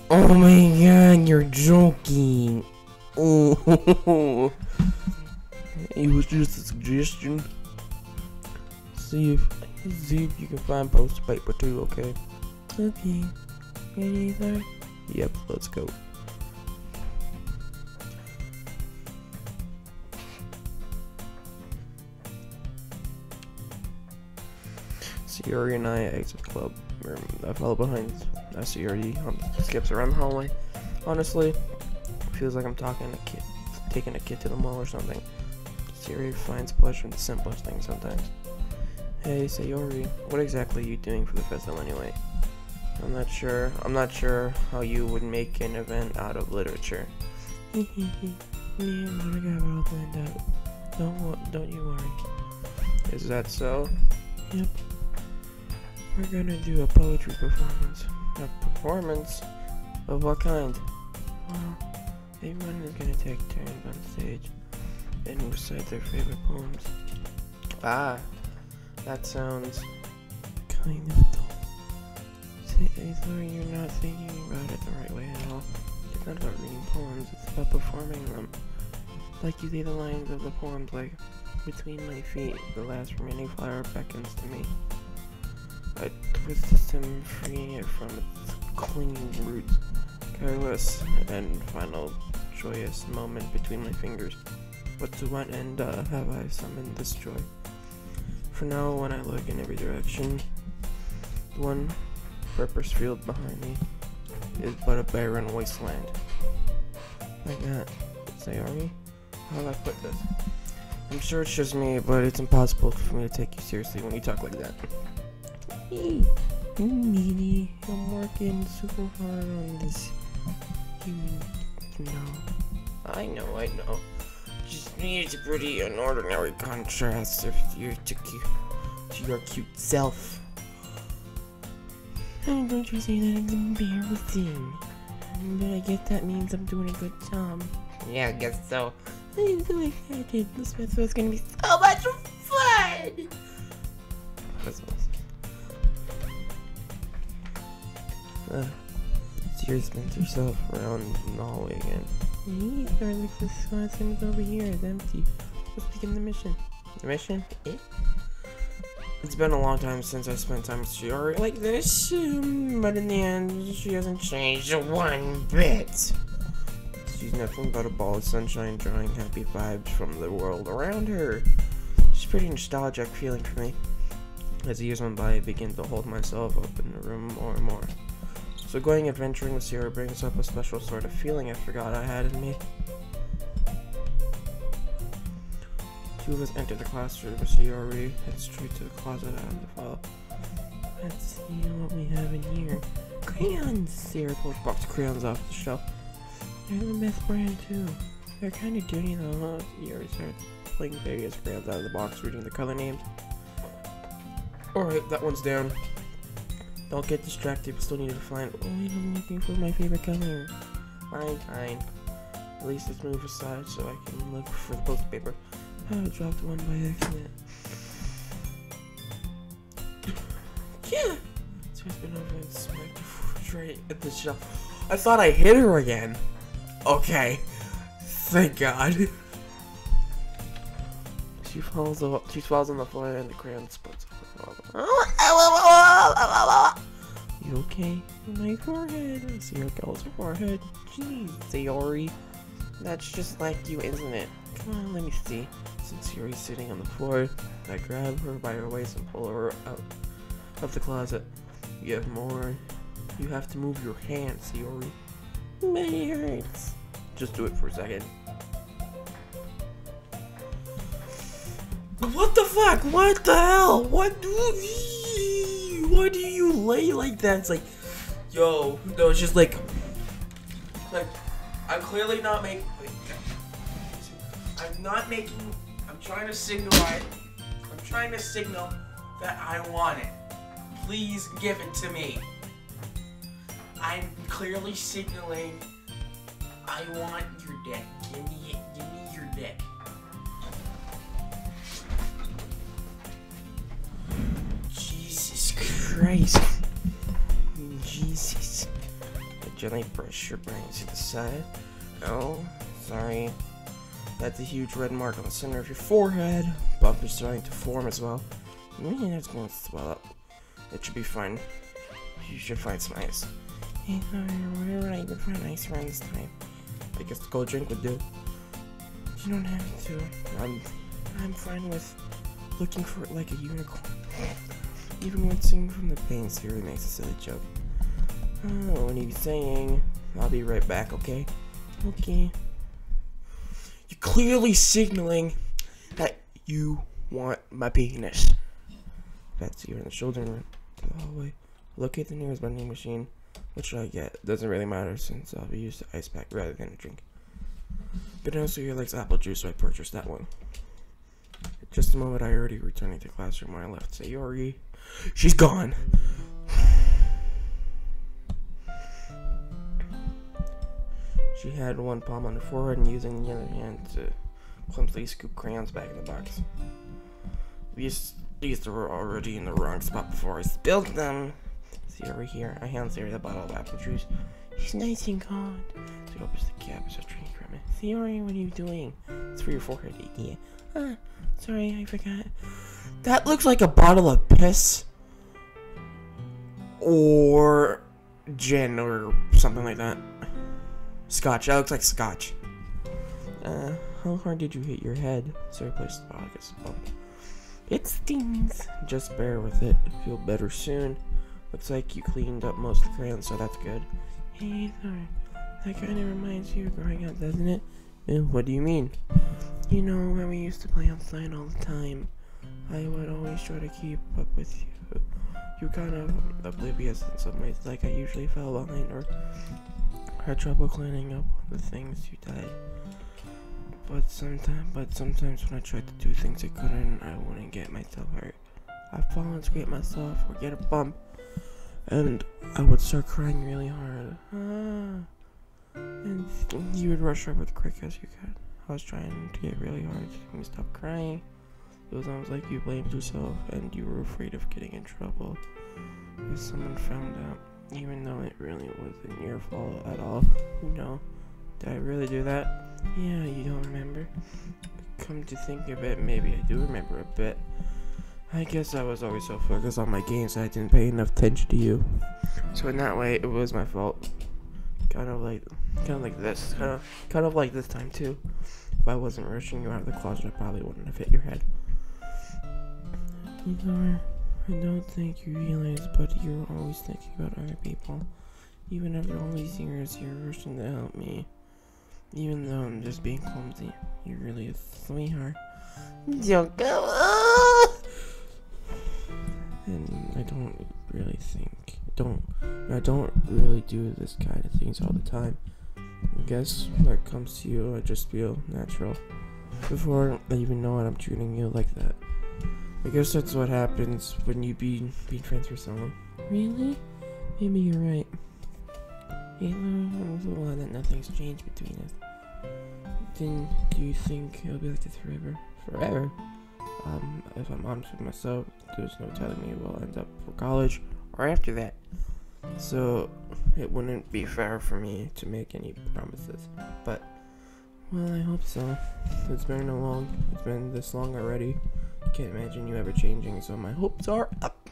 Oh my god, you're joking. Oh, it was just a suggestion. See if you can find poster paper too, okay? Okay. Ready, sir? Yep, let's go. Sayori and I exit the club room. I follow behind Sayori skips around the hallway. Honestly, feels like I'm taking a kid to the mall or something. Sayori finds pleasure in the simplest things sometimes. Hey Sayori, what exactly are you doing for the festival anyway? I'm not sure how you would make an event out of literature. Me and Monica have it all planned out. Don't you worry. Is that so? Yep. We're gonna do a poetry performance. A performance? Of what kind? Well, everyone is gonna take turns on stage and recite their favorite poems. Ah, that sounds kind of dull. Sorry, you're not thinking about it the right way at all. It's not about reading poems, it's about performing them. Like you say the lines of the poems like, between my feet, the last remaining flower beckons to me. I twist the stem, freeing it from its clinging roots. Careless and final joyous moment between my fingers. But to what end have I summoned this joy? For now, when I look in every direction, the one purpose field behind me is but a barren wasteland. Like that. Sayori? How do I put this? I'm sure it's just me, but it's impossible for me to take you seriously when you talk like that. Hey, you meanie. I'm working super hard on this. You know. I know. Just needs a pretty unordinary contrast to your cute self. And don't you say that it's embarrassing. But I guess that means I'm doing a good job. Yeah, I guess so. I'm so excited. This festival's gonna be so much fun! Sierra spins herself around in the hallway again. Hey, sorry, look, this classroom is over here. It's empty. Let's begin the mission. The mission? Eh? It's been a long time since I spent time with Sayori like this, but in the end, she hasn't changed one bit. She's nothing but a ball of sunshine, drawing happy vibes from the world around her. It's a pretty nostalgic feeling for me. As the years went by, I begin to hold myself up in the room more and more. So going adventuring with Sayori brings up a special sort of feeling I forgot I had in me. Two of us enter the classroom, but Sayori heads straight to the closet out of the file. Let's see what we have in here. Crayons! Sayori pulls a box of crayons off the shelf. They're the best brand too. They're kinda dirty though, huh? Sayori starts pulling various crayons out of the box, reading the color names. Alright, that one's down. Don't get distracted, we still need to find. Oh, I'm looking for my favorite color. Fine. At least let's move aside so I can look for the post paper. Oh, I dropped one by accident. Yeah! So I spin over and smacked right at the shelf. I thought I hit her again. Okay. Thank God. She falls on the floor and the crayon splits. You okay? My forehead. I see her girl's forehead. Jeez, Sayori. That's just like you, isn't it? Come on, let me see. Since Sayori's sitting on the floor, I grab her by her waist and pull her out of the closet. You have more. You have to move your hands, Sayori. My it hurts. Just do it for a second. What the fuck? What the hell? Why do you lay like that? It's like, yo, no, it's just like I'm clearly not making. I'm trying to signal. I'm trying to signal that I want it. Please give it to me. I'm clearly signaling I want your dick. Give me it. Give me your dick. Jesus Christ. Jesus. Gently brush your brain to the side. Oh, sorry. That's a huge red mark on the center of your forehead. Bump is starting to form as well. Maybe it's going to swell up. It should be fine. You should find some ice. Hey, where would I even find ice around this time? I guess the cold drink would do. You don't have to. I'm fine with looking for it like a unicorn. Even when singing from the pain, Siri makes a silly joke. Oh, what are you saying? I'll be right back, okay? Okay. You're clearly signaling that you want my penis. Betsy, you're in the children's room. To the hallway. Locate the nearest vending machine. What should I get? It doesn't really matter since I'll be used to ice pack rather than a drink. But also your likes apple juice, so I purchased that one. Just a moment, I already returning to classroom where I left Sayori. She's gone. She had one palm on her forehead and using the other hand to clumsily scoop crayons back in the box. These were already in the wrong spot before I spilled them. See over here, I hand Sayori the bottle of apple juice. She's nice and cold. She opens the cap and starts drinking from it. Sayori, what are you doing? It's for your forehead, idiot. Sorry, I forgot. That looks like a bottle of piss. Or gin or something like that. Scotch. That looks like scotch. How hard did you hit your head? Sorry, placed the bottle against the bump. It stings. Just bear with it. Feel better soon. Looks like you cleaned up most of the crayons, so that's good. Hey, sorry. That kind of reminds you of growing up, doesn't it? What do you mean? You know, when we used to play outside all the time, I would always try to keep up with you. You're kind of oblivious in some ways, like I usually fell behind or had trouble cleaning up the things you did. But sometimes when I tried to do things I couldn't, I wouldn't get myself hurt. I'd fall and scrape myself or get a bump, and I would start crying really hard. And you would rush over as quick as you could. I was trying to get really hard to make me stop crying. It was almost like you blamed yourself and you were afraid of getting in trouble if someone found out, even though it really wasn't your fault at all. You know, did I really do that? Yeah, you don't remember? Come to think of it, maybe I do remember a bit. I guess I was always so focused on my games that I didn't pay enough attention to you. So in that way, it was my fault. Kind of like this. Kind of like this time too. If I wasn't rushing you out of the closet, I probably wouldn't have hit your head. I don't think you realize, but you're always thinking about other people. Even after all these years, you're rushing to help me. Even though I'm just being clumsy, you're really a sweetheart. Don't go. And I don't really do this kind of things all the time. I guess when it comes to you, I just feel natural. Before I even know it, I'm treating you like that. I guess that's what happens when you be friends with someone. Really? Maybe you're right. I'm so glad that nothing's changed between us. Then do you think it'll be like this forever? Forever? If I'm honest with myself, there's no telling me we'll end up for college or after that. So it wouldn't be fair for me to make any promises. But well, I hope so. It's been this long already. Can't imagine you ever changing, so my hopes are up.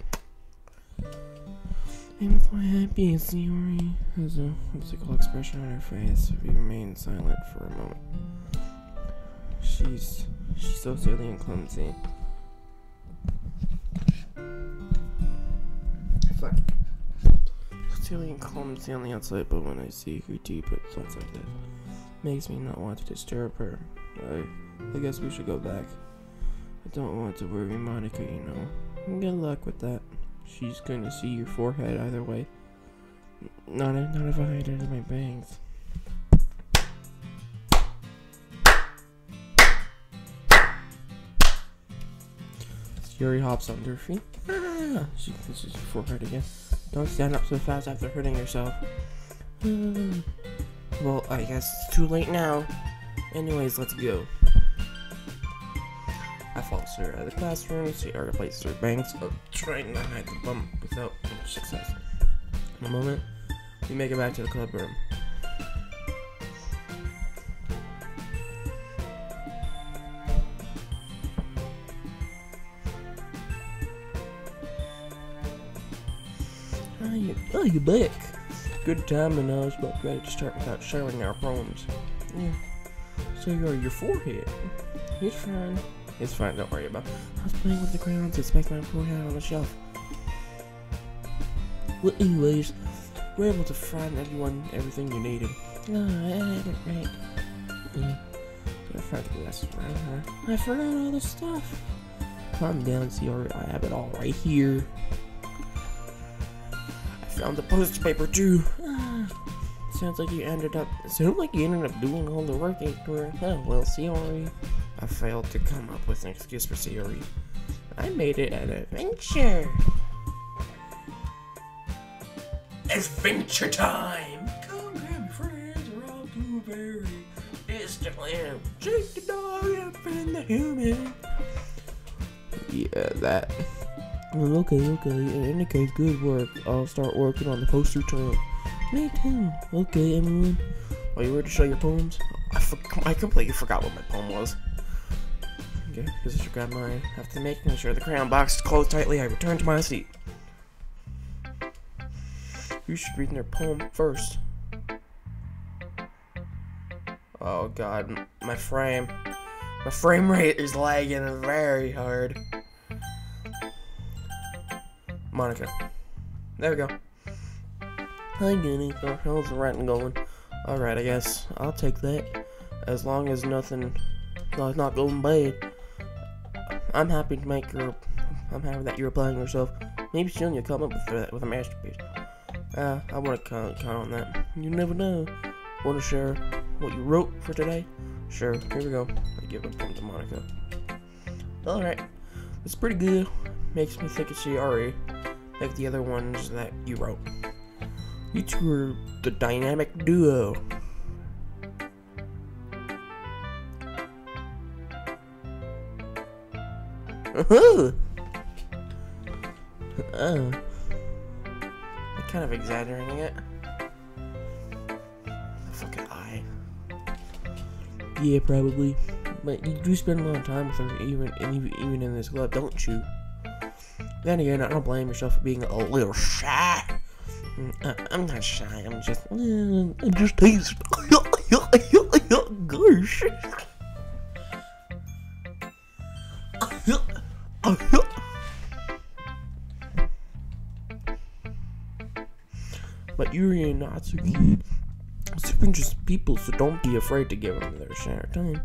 I'm so happy, Sayori has a whimsical expression on her face. We remain silent for a moment. She's so silly and clumsy. Fuck. Silly and clumsy on the outside, but when I see her deep in thoughts like that, makes me not want to disturb her. I guess we should go back. I don't want to worry Monica, you know. Good luck with that. She's gonna see your forehead either way. Not if I hide under my bangs. Yuri hops onto her feet. She kisses your forehead again. Don't stand up so fast after hurting yourself. Well, I guess it's too late now. Anyways, let's go. I follow her out of the classroom, Sayori replaces her bangs, trying to hide the bump without much success. In a moment, You make it back to the club room. Oh, you back. Good timing. I was about ready to start without sharing our poems. Yeah. So your forehead. It's fine. It's fine, don't worry about it. I was playing with the crayons and smacked my forehead on the shelf. Well, anyways, we're able to find everything you needed. Oh, I had it right. I found the glasses around her. I forgot all the stuff. Calm down, Sierra. I have it all right here. I found the poster paper too. Sounds like you ended up doing all the work after. Oh, well, Sierra. I failed to come up with an excuse for Sierra. I made it an adventure. Adventure time! Come grab your friends, we're all too very distant lamb. Shake the dog up in the human. Yeah, that. Well, okay. In any case, good work. I'll start working on the poster too. Me too. Okay, everyone. Are you ready to show your poems? I completely forgot what my poem was. Okay, because I grab mine. After making sure the crayon box is closed tightly, I return to my seat. You should read their poem first. Oh god, my frame rate is lagging very hard. Monica. There we go. Hi, Gunny. How's the writing going? Alright, I guess I'll take that. As long as nothing is not going bad. I'm happy that you're applying yourself. Maybe soon you'll come up with a masterpiece. I want to count on that. You never know. Want to share what you wrote for today? Sure, here we go. I give a poem to Monica. Alright. It's pretty good. Makes me think it's Shiari, like the other ones that you wrote. You two are the dynamic duo. Oh. Kind of exaggerating it. Fucking eye. Yeah, probably. But you do spend a lot of time with her, even in this club, don't you? Then again, I don't blame yourself for being a little shy. I'm not shy. I'm just taste. Gosh. But you're not so good. Super interesting people, so don't be afraid to give them their share of time.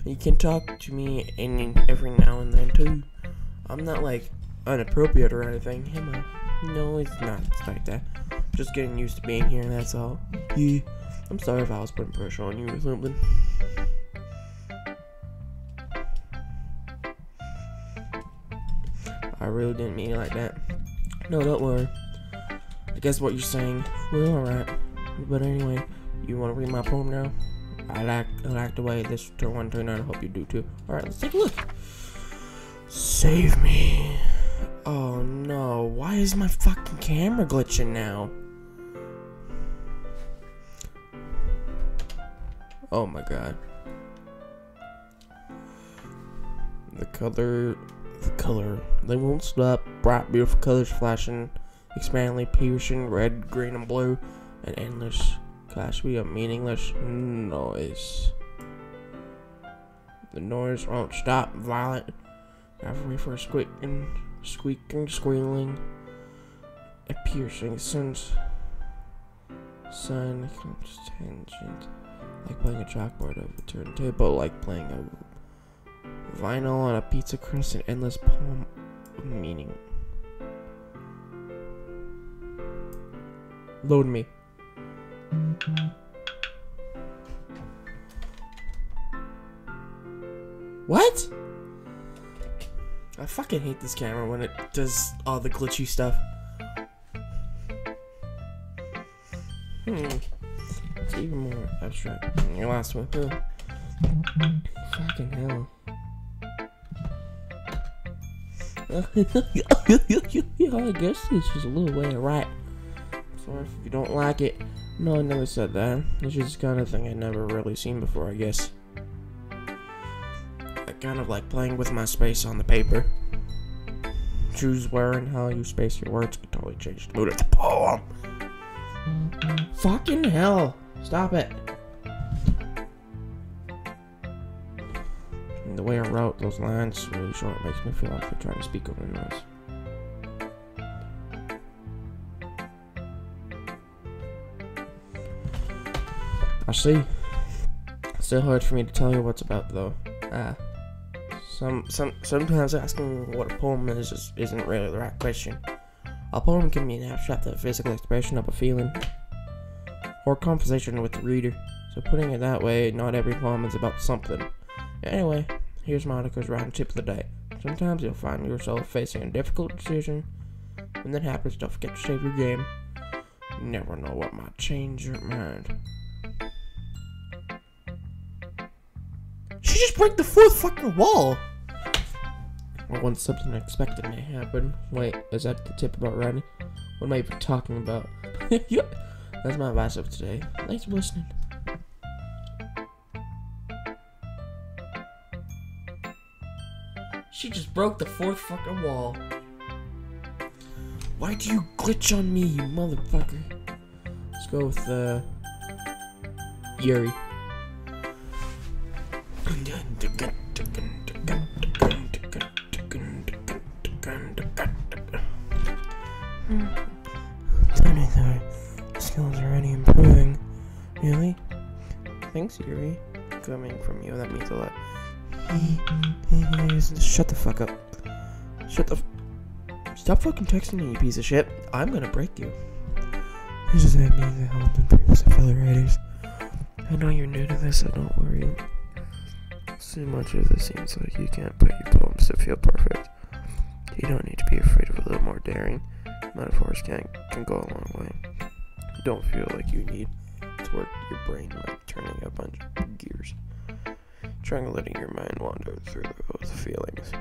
You can talk to me every now and then too. I'm not like inappropriate or anything, am I? No, it's not. It's like that. Just getting used to being here, that's all. Yeah. I'm sorry if I was putting pressure on you or something. I really didn't mean it like that. No, don't worry. I guess what you're saying. Well, alright. But anyway, you want to read my poem now? I like the way this one turned out. I hope you do too. Alright, let's take a look. Save me. Oh no, why is my fucking camera glitching now? Oh my god. The color, they won't stop. Bright, beautiful colors flashing, expandingly piercing, red, green, and blue, and endless. Gosh, we have meaningless noise. The noise won't stop. Violent, every for squeaking, squealing, a piercing sun comes tangent, like playing a chalkboard of a turntable, like playing a vinyl on a pizza crust, an endless poem of meaning. Load me. What? I fucking hate this camera when it does all the glitchy stuff. It's even more abstract than your last one. Fucking hell. Yeah, I guess this is a little way right. So if you don't like it, no, I never said that. It's just the kind of thing I'd never really seen before, I guess. I kind of like playing with my space on the paper. Choose where and how you space your words can totally change the mood of the poem. Fucking hell! Stop it! And the way I wrote those lines really short makes me feel like they're trying to speak over the noise. I see. Still hard for me to tell you what's about though. Sometimes asking what a poem is isn't really the right question. A poem can be an abstract or physical expression of a feeling or conversation with the reader. So putting it that way, not every poem is about something. Anyway, here's Monica's round tip of the day. Sometimes you'll find yourself facing a difficult decision. When that happens, don't forget to save your game. You never know what might change your mind. She just broke the fourth fucking wall! Or when something unexpected may happen. Wait, is that the tip about writing? What am I even talking about? Yep, that's my advice of today. Thanks for listening. She just broke the fourth fucking wall. Why do you glitch on me, you motherfucker? Let's go with, Yuri. Skills are already improving. Really? Thanks, Yuri. Coming from you, that means a lot. Shut the fuck up. Stop fucking texting me, you piece of shit. I'm gonna break you. This is that means I helped improve with fellow writers. I know you're new to this, so don't worry. So much as it seems like you can't put your poems to feel perfect. You don't need to be afraid of a little more daring. Metaphors can go a long way. Don't feel like you need to work your brain like turning a bunch of gears. Trying to letting your mind wander through those feelings.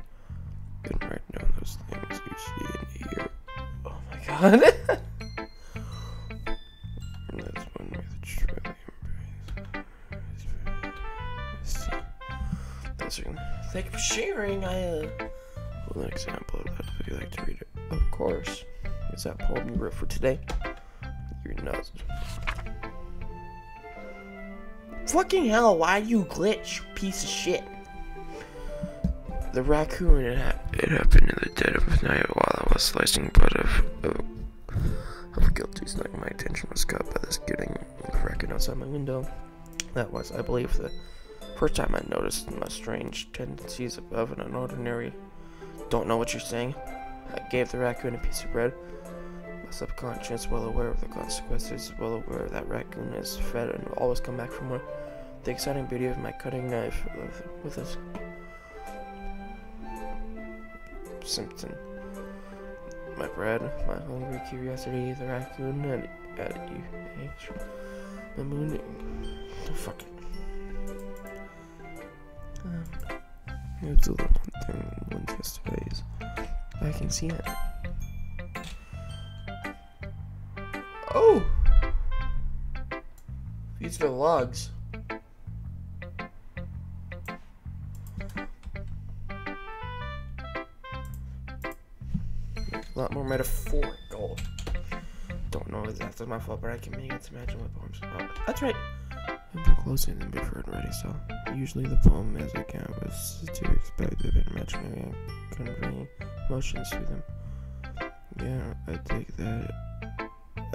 Then write down those things you see and hear. Oh my god. That's one way to truly embrace. Thank you for sharing. Well, an example of that. Would you like to read it? Of course. Is that poem you wrote for today? You're nuts. Fucking hell, why you glitch, piece of shit? The raccoon, it happened in the dead of night while I was slicing butt of a guilty snug. My attention was caught by this getting the raccoon outside my window. That was, I believe, the first time I noticed my strange tendencies of an ordinary. Don't know what you're saying. I gave the raccoon a piece of bread. My subconscious, well aware of the consequences, well aware that raccoon is fed and will always come back for more. The exciting beauty of my cutting knife with a symptom. My bread, my hungry curiosity, the raccoon, and my moon. Oh, fuck it. It was a little thing one yesterday's. I can see it. Oh! These are the logs. A lot more metaphorical. Don't know if that's my fault, but I can make it to imagine what poems are about. That's right. I've been closer than before already, so usually the poem is a canvas to expect of imaginary and conveying emotions to them. Yeah, I take that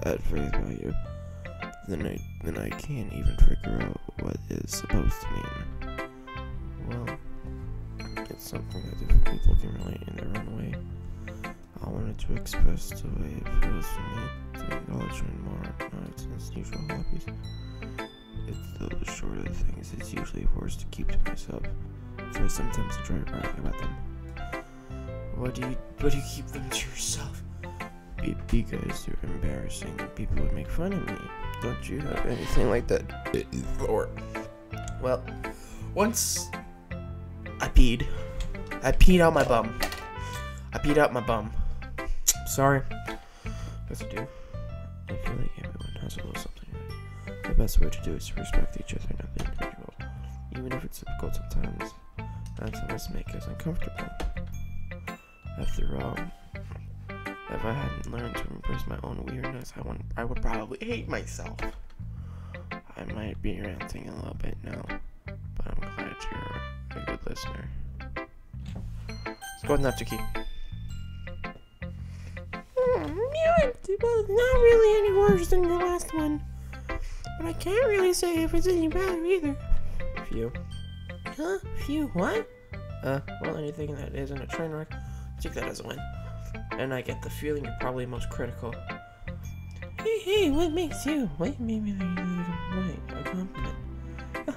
at face value. Then I can't even figure out what it's supposed to mean. Well, it's something that different people can relate in their own way. I wanted to express the way it feels for me to acknowledge when more nights and its usual hobbies. It's those shorter things it's usually forced to keep to myself, so I sometimes enjoy writing about them. Why do you keep them to yourself? Because they're embarrassing and people would make fun of me. Don't you have anything like that? Or, well, once I peed out my bum. I peed out my bum. Sorry. What's it do? I feel like everyone has a little something. The best way to do it is to respect each other and not the individual. Even if it's difficult sometimes, not to just make us uncomfortable. After all, if I hadn't learned to embrace my own weirdness, I would probably hate myself. I might be ranting a little bit now, but I'm glad you're a good listener. Let's go with Natsuki. Yeah, well, not really any worse than your last one. But I can't really say if it's any better either. Phew. Huh? Phew, what? Well, anything that isn't a train wreck, take that as a win. And I get the feeling you're probably most critical. Hey, what makes you? What made me think a compliment?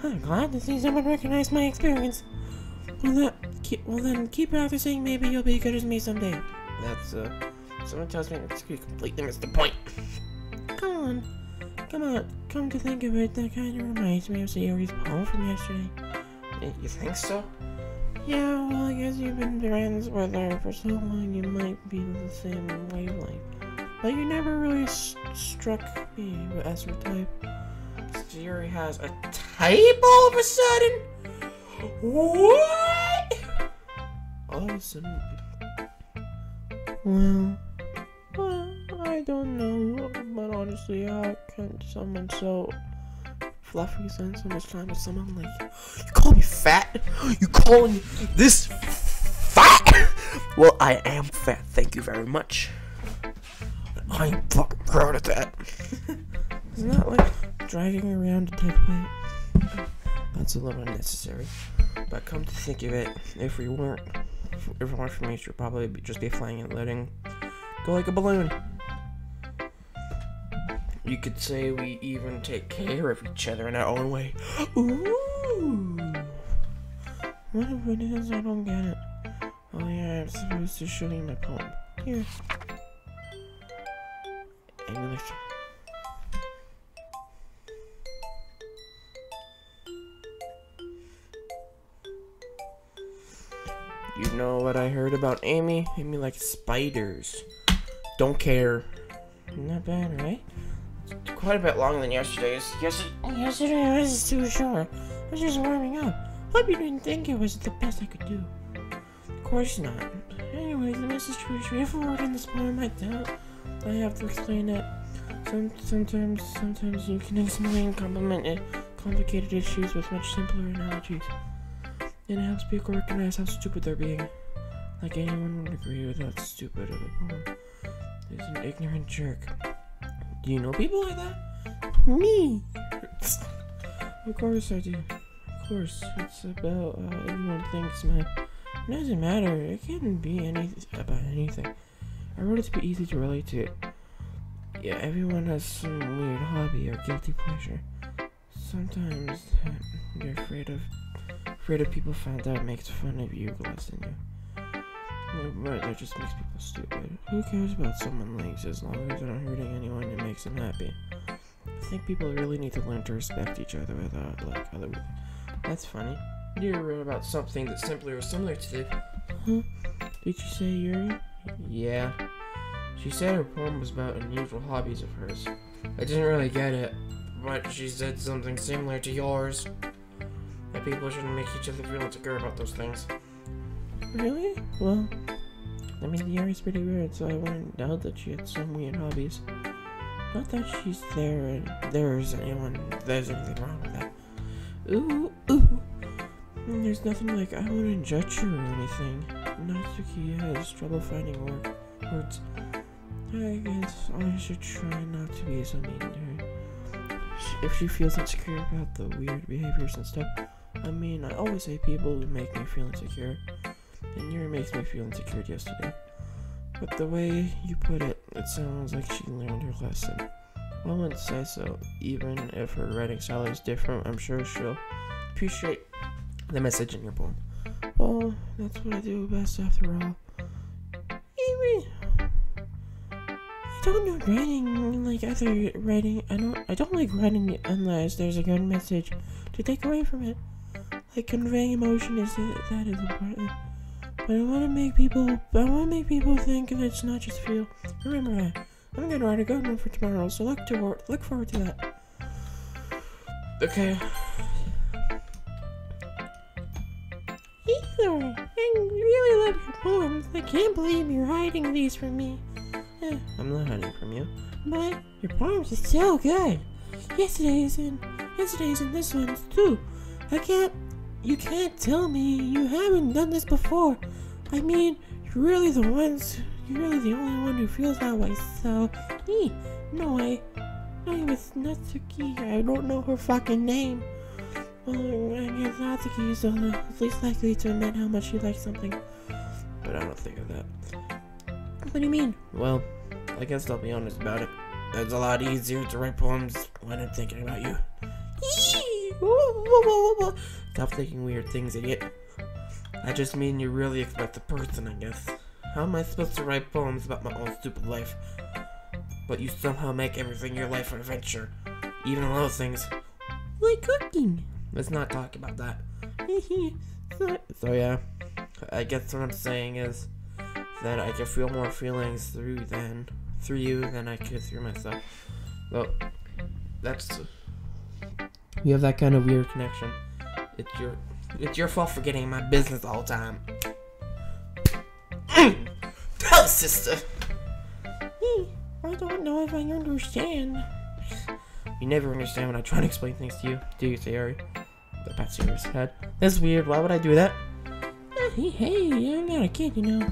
I'm glad to see someone recognize my experience. Well, then keep practicing. Maybe you'll be as good as me someday. That's, someone tells me you completely missed the point. Come on. Come to think of it, that kind of reminds me of Sayori's poem from yesterday. You think so? Yeah, well, I guess you've been friends with her for so long, you might be the same wavelength. But you never really struck me as her type. Sayori has a type all of a sudden? What? All of a sudden? Well, I don't know, but honestly, how can someone so fluffy spend so much time with someone like you? You call me fat? You calling this fat? Well, I am fat, thank you very much. I am fucking proud of that. It's not like driving around a dead weight. That's a little unnecessary. But come to think of it, if it weren't for me, she'd probably just be flying and letting go like a balloon. You could say we even take care of each other in our own way. Ooh! What if it is? I don't get it. Oh yeah, I'm supposed to show you my poem. Here. English. You know what I heard about Amy? Amy likes spiders. Don't care. Not bad, right? It's quite a bit longer than yesterday's. Yesterday I was too short. I was just warming up. Hope you didn't think it was the best I could do. Of course not. Anyways, the message was straightforward in this poem. I doubt I have to explain it. Sometimes you can explain complicated issues with much simpler analogies. And it helps people recognize how stupid they're being. Like anyone would agree with that stupid of a poem is an ignorant jerk. Do you know people like that? Me! Of course I do. Of course, it's about how everyone thinks it doesn't matter. It can be about anything. I wrote it to be easy to relate to. Yeah, everyone has some weird hobby or guilty pleasure. Sometimes you're afraid of people found out makes fun of you less than you. But that just makes people stupid. Who cares about someone's legs as long as they're not hurting anyone and makes them happy? I think people really need to learn to respect each other without other people. That's funny. You wrote about something that's simply or similar to this. Huh? Did you say Yuri? Yeah. She said her poem was about unusual hobbies of hers. I didn't really get it, but she said something similar to yours. That people shouldn't make each other feel insecure about those things. Really? Well, I mean, Yuri's pretty weird, so I wouldn't doubt that she had some weird hobbies. Not that she's there and there's anything wrong with that. Ooh. There's nothing like I wouldn't judge her or anything. Natsuki has trouble finding words. I guess I should try not to be so mean to her. If she feels insecure about the weird behaviors and stuff, I mean, I always say people who make me feel insecure. And Yuri makes me feel insecure yesterday. But the way you put it, it sounds like she learned her lesson. I wouldn't say so. Even if her writing style is different, I'm sure she'll appreciate the message in your poem. Well, that's what I do best after all. Amy! I don't know writing like other writing. I don't like writing unless there's a good message to take away from it. Like conveying emotion that is important. But I want to make people think that it's not just feel. Remember that. I'm gonna write a good one for tomorrow, so look forward to that. Okay. Either, I really love your poems. I can't believe you're hiding these from me. I'm not hiding from you. But your poems are so good. Yesterday's and this one too. You can't tell me you haven't done this before. I mean, you're really the only one who feels that way, so, no way. No, it's Natsuki. I don't know her fucking name. Well, I guess Natsuki is the least likely to admit how much she likes something. But I don't think of that. What do you mean? Well, I guess I'll be honest about it. It's a lot easier to write poems when I'm thinking about you. Stop thinking weird things, idiot. I just mean you really expect the person, I guess. How am I supposed to write poems about my own stupid life? But you somehow make everything in your life an adventure. Even little things. Like cooking. Let's not talk about that. So yeah, I guess what I'm saying is that I can feel more feelings through you than I could through myself. Well, we have that kind of weird connection. It's your fault for getting in my business all the time. Tell sister. I don't know if I understand. You never understand when I try to explain things to you, do you, Sayori? The pat Sayori's head. That's weird. Why would I do that? Hey, I'm not a kid, you know.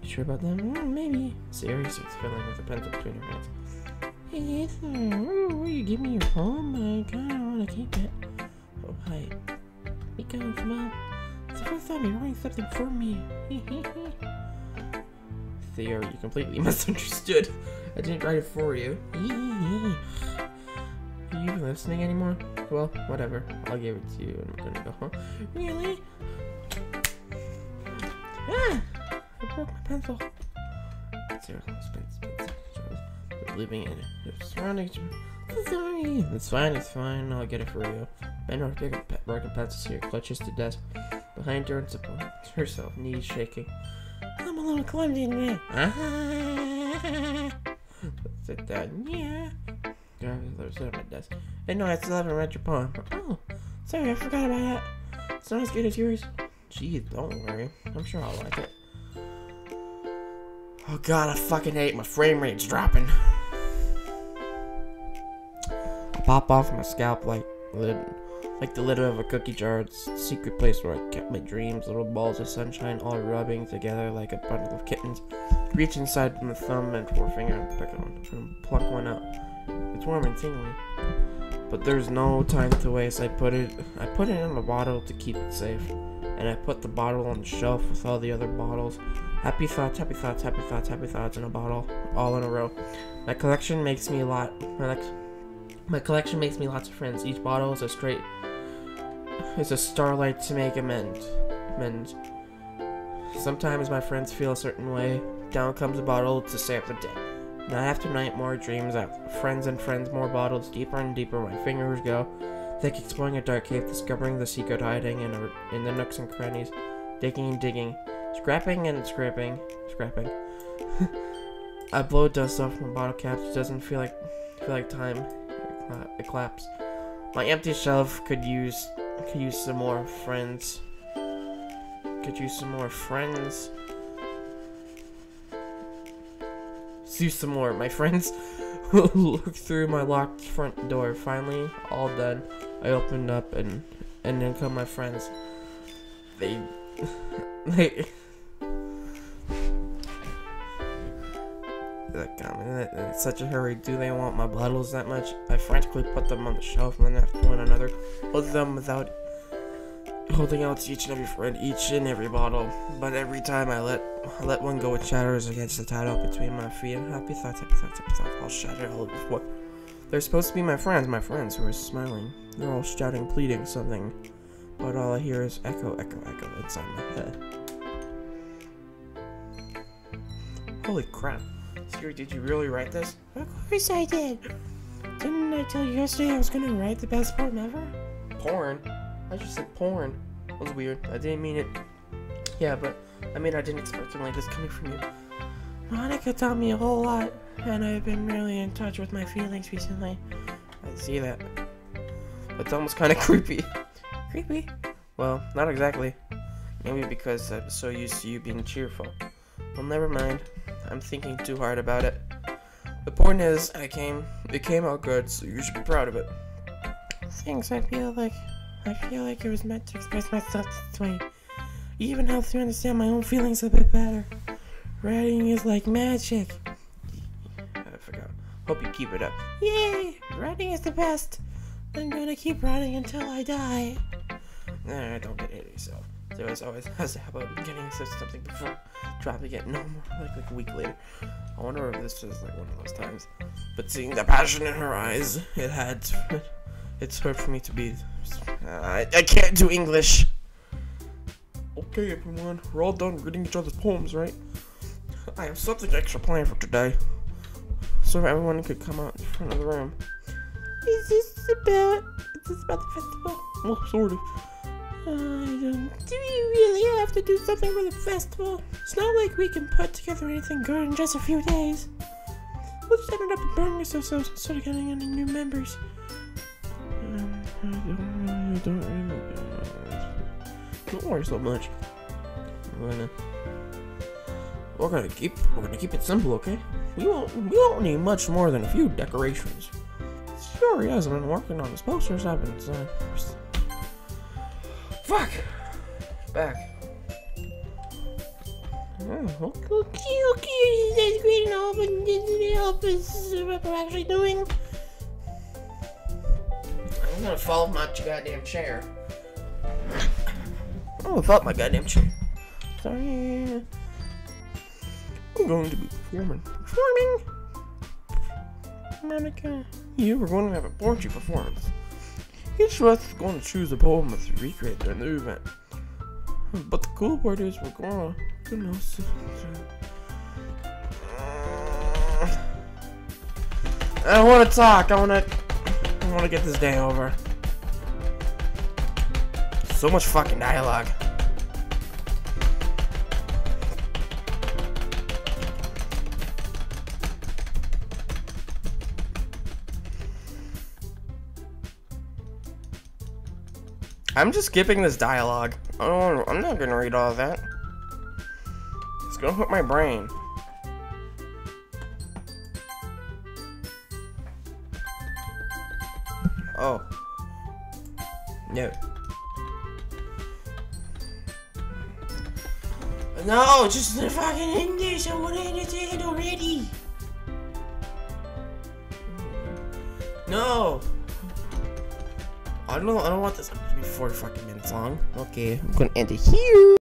You sure about that? Maybe. Sayori starts fiddling with the pencil between her hands. Hey, will you give me your poem? I kinda wanna keep it. Oh, hi. Because, well, it's the first time you're writing something for me. Theo, you completely misunderstood. I didn't write it for you. Are you listening anymore? Well, whatever. I'll give it to you and I'm gonna go home. Really? I broke my pencil. Living in it. Surroundings. Sorry. It's fine. I'll get it for you. Ben or bigger broken pencils here, clutches to desk. Behind her and supports herself, knees shaking. I'm a little clumsy today. Sit down. Yeah. Sit at my desk. Hey, no, I still haven't read your poem. Oh, sorry, I forgot about that. It's not as good as yours. Jeez, don't worry. I'm sure I'll like it. Oh god, I fucking hate my frame rate's dropping. I pop off my scalp like the lid of a cookie jar. It's the secret place where I kept my dreams, little balls of sunshine all rubbing together like a bundle of kittens. Reach inside my thumb and forefinger and pick one and pluck one out. It's warm and tingly. But there's no time to waste. I put it in a bottle to keep it safe. And I put the bottle on the shelf with all the other bottles. Happy thoughts in a bottle, all in a row. My collection makes me lots of friends. Each bottle is a starlight to make amends. Sometimes my friends feel a certain way. Down comes a bottle to stay up the day. Night after night, more dreams. Friends and friends, more bottles. Deeper and deeper my fingers go. Thick, exploring a dark cave, discovering the secret hiding in the nooks and crannies. Digging and digging. Scrapping and scraping. I blow dust off my bottle caps. It doesn't feel like time. It claps. My empty shelf could use some more friends. My friends look through my locked front door. Finally, all done. I opened up and then come my friends. They in such a hurry. Do they want my bottles that much? I frantically put them on the shelf and then after one another, hold them without holding out to each and every friend, each and every bottle. But every time I let one go, it shatters against the title between my feet. Happy thoughts, all shattered all over. They're supposed to be my friends who are smiling. They're all shouting, pleading something, but all I hear is echo inside my head. Holy crap. Siri, did you really write this? Of course I did. Didn't I tell you yesterday I was gonna write the best poem ever? Porn? I just said porn. That was weird. I didn't mean it. Yeah, but I mean, I didn't expect something like this coming from you. Monica taught me a whole lot, and I've been really in touch with my feelings recently. I see that. It's almost kind of creepy. Creepy? Well, not exactly. Maybe because I'm so used to you being cheerful. Well, never mind. I'm thinking too hard about it. The point is, it came out good, so you should be proud of it. Thanks, I feel like it was meant to express myself this way. It even helps me understand my own feelings a bit better. Writing is like magic. I forgot. Hope you keep it up. Yay! Writing is the best. I'm gonna keep writing until I die. Nah, don't get ahead of yourself. There always has to happen getting something before dropping it no more like a week later. I wonder if this is like one of those times. But seeing the passion in her eyes, it's hard for me to be. I can't do English. Okay, everyone, we're all done reading each other's poems, right? I have something extra planned for today, so everyone could come out in front of the room. Is this about the festival? Well, sort of. Do you really have to do something for the festival? It's not like we can put together anything good in just a few days. We'll just end up burning ourselves out instead of getting any new members. Don't worry so much. We're gonna keep it simple, okay? We won't need much more than a few decorations. Sure, he hasn't been working on his posters. I've been fuck! Back. Oh, okay, that's great and all, but doesn't it help us what we're actually doing? I'm gonna fall off my goddamn chair. Oh, I fell off my goddamn chair. Sorry. I'm going to be performing. Monica, you were going to have a poetry performance. Each of us is going to choose a poem to recreate during the event. But the cool part is we're going to, I don't want to talk. I want to get this day over. So much fucking dialogue. I'm just skipping this dialogue. I'm not gonna read all of that. It's gonna hurt my brain. Oh. No. No, just the fucking English. I want to understand already. No. I don't want this to be 4 fucking minutes long. Okay, I'm gonna end it here.